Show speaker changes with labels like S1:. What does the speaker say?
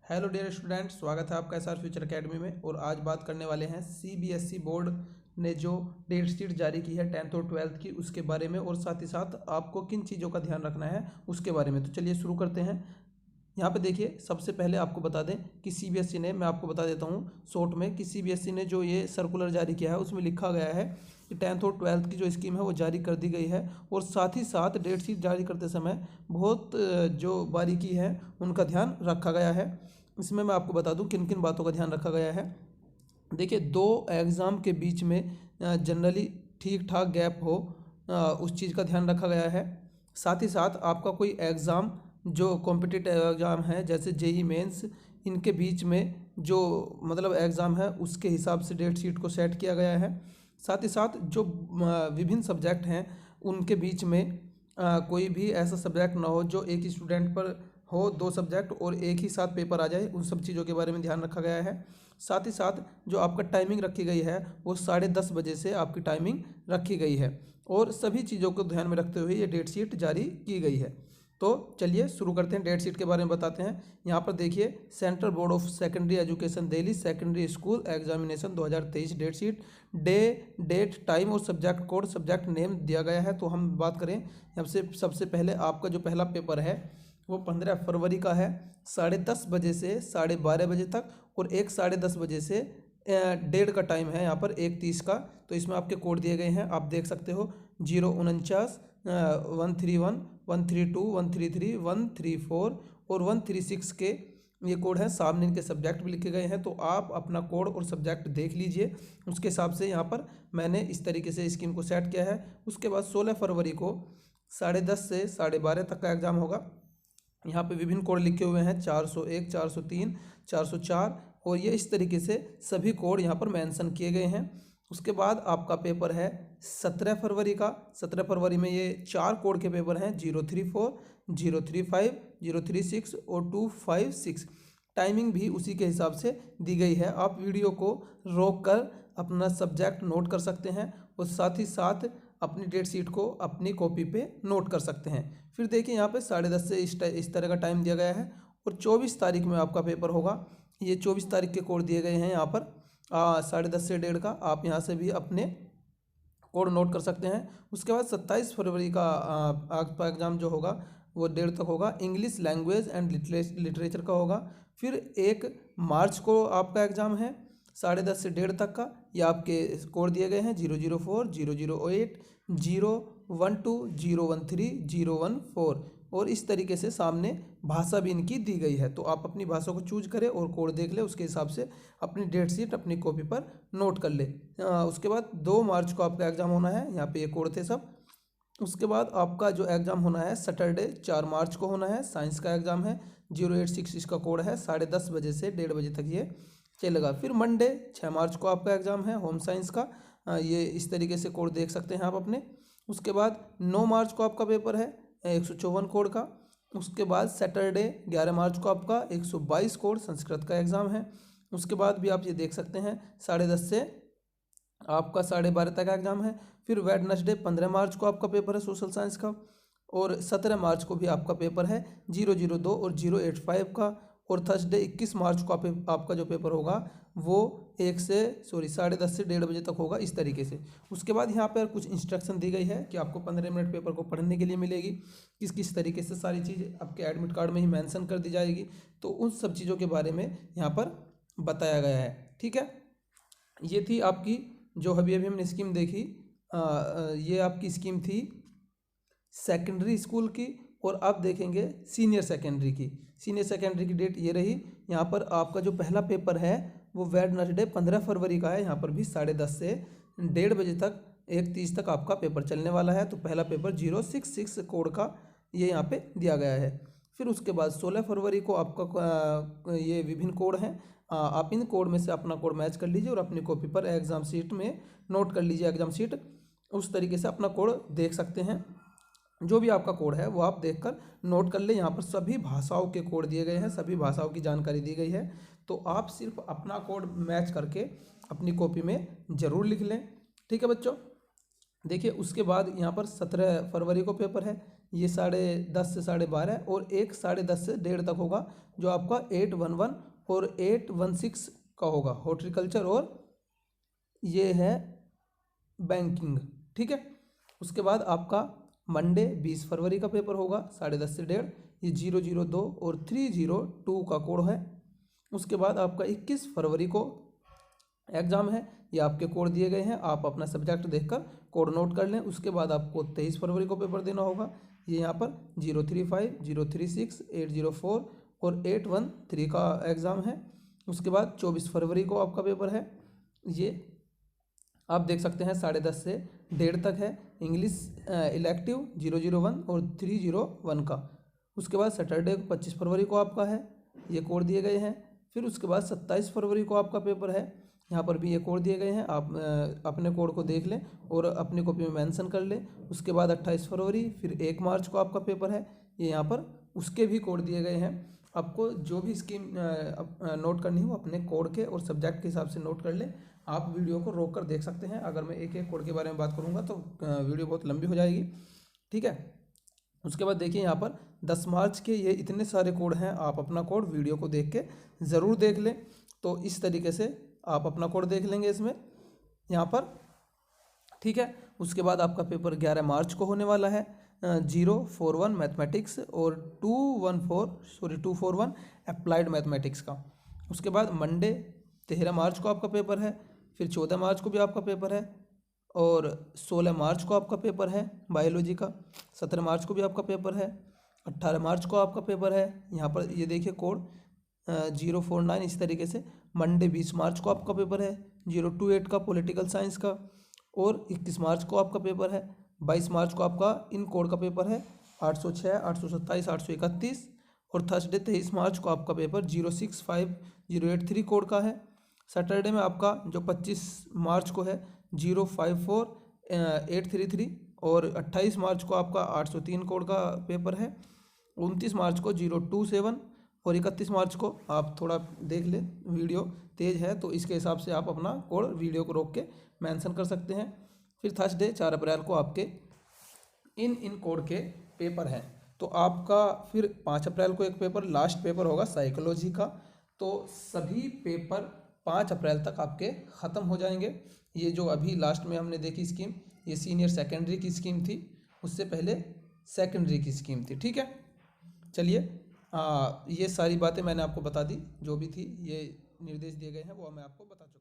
S1: Hello dear student, स्वागत है आपका एसआर फ्यूचर एकेडमी में। और आज बात करने वाले हैं सीबीएसई बोर्ड ने जो डेट शीट जारी की है 10th और 12th की, उसके बारे में, और साथ ही साथ आपको किन चीज़ों का ध्यान रखना है उसके बारे में। तो चलिए शुरू करते हैं। यहाँ पे देखिए, सबसे पहले आपको बता दें कि सीबीएसई ने, मैं आपको बता देता हूँ शॉर्ट में, कि सीबीएसई ने जो ये सर्कुलर जारी किया है उसमें लिखा गया है कि 10th और 12th की जो स्कीम है वो जारी कर दी गई है। और साथ ही साथ डेट शीट जारी करते समय बहुत जो बारीकी है उनका ध्यान रखा गया है। इसमें मैं आपको बता दूं किन किन बातों का ध्यान रखा गया है। देखिए, दो एग्ज़ाम के बीच में जनरली ठीक ठाक गैप हो, उस चीज़ का ध्यान रखा गया है। साथ ही साथ आपका कोई एग्ज़ाम जो कॉम्पिटिटिव एग्ज़ाम है जैसे जेई मेंस, इनके बीच में जो मतलब एग्ज़ाम है उसके हिसाब से डेट शीट को सेट किया गया है। साथ ही साथ जो विभिन्न सब्जेक्ट हैं उनके बीच में कोई भी ऐसा सब्जेक्ट ना हो जो एक ही स्टूडेंट पर हो, दो सब्जेक्ट और एक ही साथ पेपर आ जाए, उन सब चीज़ों के बारे में ध्यान रखा गया है। साथ ही साथ जो आपका टाइमिंग रखी गई है वो 10:30 बजे से आपकी टाइमिंग रखी गई है। और सभी चीज़ों को ध्यान में रखते हुए ये डेट शीट जारी की गई है। तो चलिए शुरू करते हैं, डेट शीट के बारे में बताते हैं। यहाँ पर देखिए, central board of secondary education Delhi secondary school examination 2023 date sheet, day, date, time और सब्जेक्ट कोड, सब्जेक्ट नेम दिया गया है। तो हम बात करें यहाँ से, सबसे पहले आपका जो पहला पेपर है वो 15 फरवरी का है, 10:30 बजे से 12:30 बजे तक, और 10:30 बजे से डेढ़ का टाइम है यहाँ पर 1:30 का। तो इसमें आपके कोड दिए गए हैं, आप देख सकते हो। 049 131 132 133 134 और 136 के ये कोड हैं। सामने इनके सब्जेक्ट भी लिखे गए हैं, तो आप अपना कोड और सब्जेक्ट देख लीजिए। उसके हिसाब से यहाँ पर मैंने इस तरीके से स्कीम को सेट किया है। उसके बाद 16 फरवरी को 10:30 से 12:30 तक का एग्ज़ाम होगा। यहाँ पे विभिन्न कोड लिखे हुए हैं, 401 403 404, और ये इस तरीके से सभी कोड यहाँ पर मेंशन किए गए हैं। उसके बाद आपका पेपर है 17 फरवरी का। 17 फरवरी में ये 4 कोड के पेपर हैं, 034 035 036 और 256। टाइमिंग भी उसी के हिसाब से दी गई है। आप वीडियो को रोक कर अपना सब्जेक्ट नोट कर सकते हैं और साथ ही साथ अपनी डेट शीट को अपनी कॉपी पे नोट कर सकते हैं। फिर देखिए, यहाँ पे 10:30 से इस तरह का टाइम दिया गया है। और 24 तारीख में आपका पेपर होगा। ये 24 तारीख के कोड दिए गए हैं यहाँ पर 10:30 से 1:30 का। आप यहाँ से भी अपने कोड नोट कर सकते हैं। उसके बाद 27 फरवरी का आपका एग्ज़ाम जो होगा वो 1:30 तक होगा। इंग्लिश लैंग्वेज एंड लिटरेचर का होगा। फिर 1 मार्च को आपका एग्ज़ाम है 10:30 से 1:30 तक का। ये आपके कोड दिए गए हैं 004 008 012 013 014, और इस तरीके से सामने भाषा भी इनकी दी गई है। तो आप अपनी भाषा को चूज करें और कोड देख ले, उसके हिसाब से अपनी डेट शीट अपनी कॉपी पर नोट कर ले। उसके बाद 2 मार्च को आपका एग्ज़ाम होना है। यहाँ पे ये कोड थे सब। उसके बाद आपका जो एग्ज़ाम होना है सैटरडे 4 मार्च को होना है। साइंस का एग्ज़ाम है, 086 इसका कोड है। 10:30 बजे से 1:30 बजे तक ये चलेगा। फिर मंडे 6 मार्च को आपका एग्ज़ाम है होम साइंस का। ये इस तरीके से कोड देख सकते हैं आप अपने। उसके बाद 9 मार्च को आपका पेपर है 154 कोड का। उसके बाद सैटरडे 11 मार्च को आपका 122 कोड संस्कृत का एग्ज़ाम है। उसके बाद भी आप ये देख सकते हैं 10:30 से आपका 12:30 तक का एग्ज़ाम है। फिर वेडनेसडे 15 मार्च को आपका पेपर है सोशल साइंस का। और 17 मार्च को भी आपका पेपर है 002 और 085 का। और थर्सडे 21 मार्च को आपका जो पेपर होगा वो 10:30 से 1:30 बजे तक होगा, इस तरीके से। उसके बाद यहाँ पर कुछ इंस्ट्रक्शन दी गई है कि आपको 15 मिनट पेपर को पढ़ने के लिए मिलेगी। किस किस तरीके से सारी चीज़ आपके एडमिट कार्ड में ही मेंशन कर दी जाएगी। तो उन सब चीज़ों के बारे में यहाँ पर बताया गया है। ठीक है, ये थी आपकी जो अभी अभी हमने स्कीम देखी। ये आपकी स्कीम थी सेकेंडरी स्कूल की। और अब देखेंगे सीनियर सेकेंडरी की। सीनियर सेकेंडरी की डेट ये रही। यहाँ पर आपका जो पहला पेपर है वो वेडनेसडे 15 फरवरी का है। यहाँ पर भी 10:30 से 1:30 बजे तक 1:30 तक आपका पेपर चलने वाला है। तो पहला पेपर 066 कोड का ये यहाँ पे दिया गया है। फिर उसके बाद 16 फरवरी को आपका ये विभिन्न कोड हैं। आप इन कोड में से अपना कोड मैच कर लीजिए और अपनी कॉपी पर एग्ज़ाम शीट में नोट कर लीजिए। एग्ज़ाम शीट उस तरीके से अपना कोड देख सकते हैं। जो भी आपका कोड है वो आप देखकर नोट कर ले। यहाँ पर सभी भाषाओं के कोड दिए गए हैं, सभी भाषाओं की जानकारी दी गई है। तो आप सिर्फ अपना कोड मैच करके अपनी कॉपी में ज़रूर लिख लें। ठीक है बच्चों। देखिए, उसके बाद यहाँ पर 17 फरवरी को पेपर है ये 10:30 से 12:30 और एक 10:30 से 1:30 तक होगा, जो आपका 811 और 816 का होगा, हॉर्टिकल्चर और ये है बैंकिंग। ठीक है, उसके बाद आपका मंडे 20 फरवरी का पेपर होगा 10:30 से 1:30, ये 002 और 302 का कोड है। उसके बाद आपका 21 फरवरी को एग्ज़ाम है, ये आपके कोड दिए गए हैं, आप अपना सब्जेक्ट देखकर कोड नोट कर लें। उसके बाद आपको 23 फरवरी को पेपर देना होगा, ये यहाँ पर 035, 036, 804 और 813 का एग्ज़ाम है। उसके बाद 24 फरवरी को आपका पेपर है, ये आप देख सकते हैं 10:30 से 1:30 तक है, इंग्लिश इलेक्टिव 001 और 301 का। उसके बाद सैटरडे 25 फरवरी को आपका है, ये कोड दिए गए हैं। फिर उसके बाद 27 फरवरी को आपका पेपर है, यहाँ पर भी ये कोड दिए गए हैं, आप अपने कोड को देख लें और अपनी कॉपी में मेंशन कर लें। उसके बाद 28 फरवरी, फिर 1 मार्च को आपका पेपर है, ये यहाँ पर उसके भी कोड दिए गए हैं। आपको जो भी स्कीम नोट करनी हो अपने कोड के और सब्जेक्ट के हिसाब से नोट कर लें। आप वीडियो को रोक कर देख सकते हैं, अगर मैं एक एक कोड के बारे में बात करूँगा तो वीडियो बहुत लंबी हो जाएगी। ठीक है, उसके बाद देखिए यहाँ पर 10 मार्च के ये इतने सारे कोड हैं, आप अपना कोड वीडियो को देख के ज़रूर देख लें। तो इस तरीके से आप अपना कोड देख लेंगे इसमें यहाँ पर। ठीक है, उसके बाद आपका पेपर 11 मार्च को होने वाला है, 041 मैथमेटिक्स और 241 अप्लाइड मैथमेटिक्स का। उसके बाद मंडे 13 मार्च को आपका पेपर है, फिर 14 मार्च को भी आपका पेपर है और 16 मार्च को आपका पेपर है बायोलॉजी का, 17 मार्च को भी आपका पेपर है, 18 मार्च को आपका पेपर है। यहाँ पर ये देखिए कोड 049। इस तरीके से मंडे 20 मार्च को आपका पेपर है, 028 का पॉलिटिकल साइंस का, और 21 मार्च को आपका पेपर है। 22 मार्च को आपका इन कोड का पेपर है 806, 827, 831, और थर्सडे 23 मार्च को आपका पेपर 065, 083 कोड का है। सैटरडे में आपका जो 25 मार्च को है 054, 833, और 28 मार्च को आपका 803 कोड का पेपर है। 29 मार्च को 027 और 31 मार्च को आप थोड़ा देख लें, वीडियो तेज़ है तो इसके हिसाब से आप अपना कोड वीडियो को रोक के मेंशन कर सकते हैं। फिर थर्सडे 4 अप्रैल को आपके इन कोड के पेपर हैं। तो आपका फिर 5 अप्रैल को एक पेपर, लास्ट पेपर होगा साइकोलॉजी का। तो सभी पेपर 5 अप्रैल तक आपके ख़त्म हो जाएंगे। ये जो अभी लास्ट में हमने देखी स्कीम, ये सीनियर सेकेंडरी की स्कीम थी, उससे पहले सेकेंडरी की स्कीम थी। ठीक है, चलिए ये सारी बातें मैंने आपको बता दी, जो भी थी ये निर्देश दिए गए हैं वो मैं आपको बता चुका हूँ।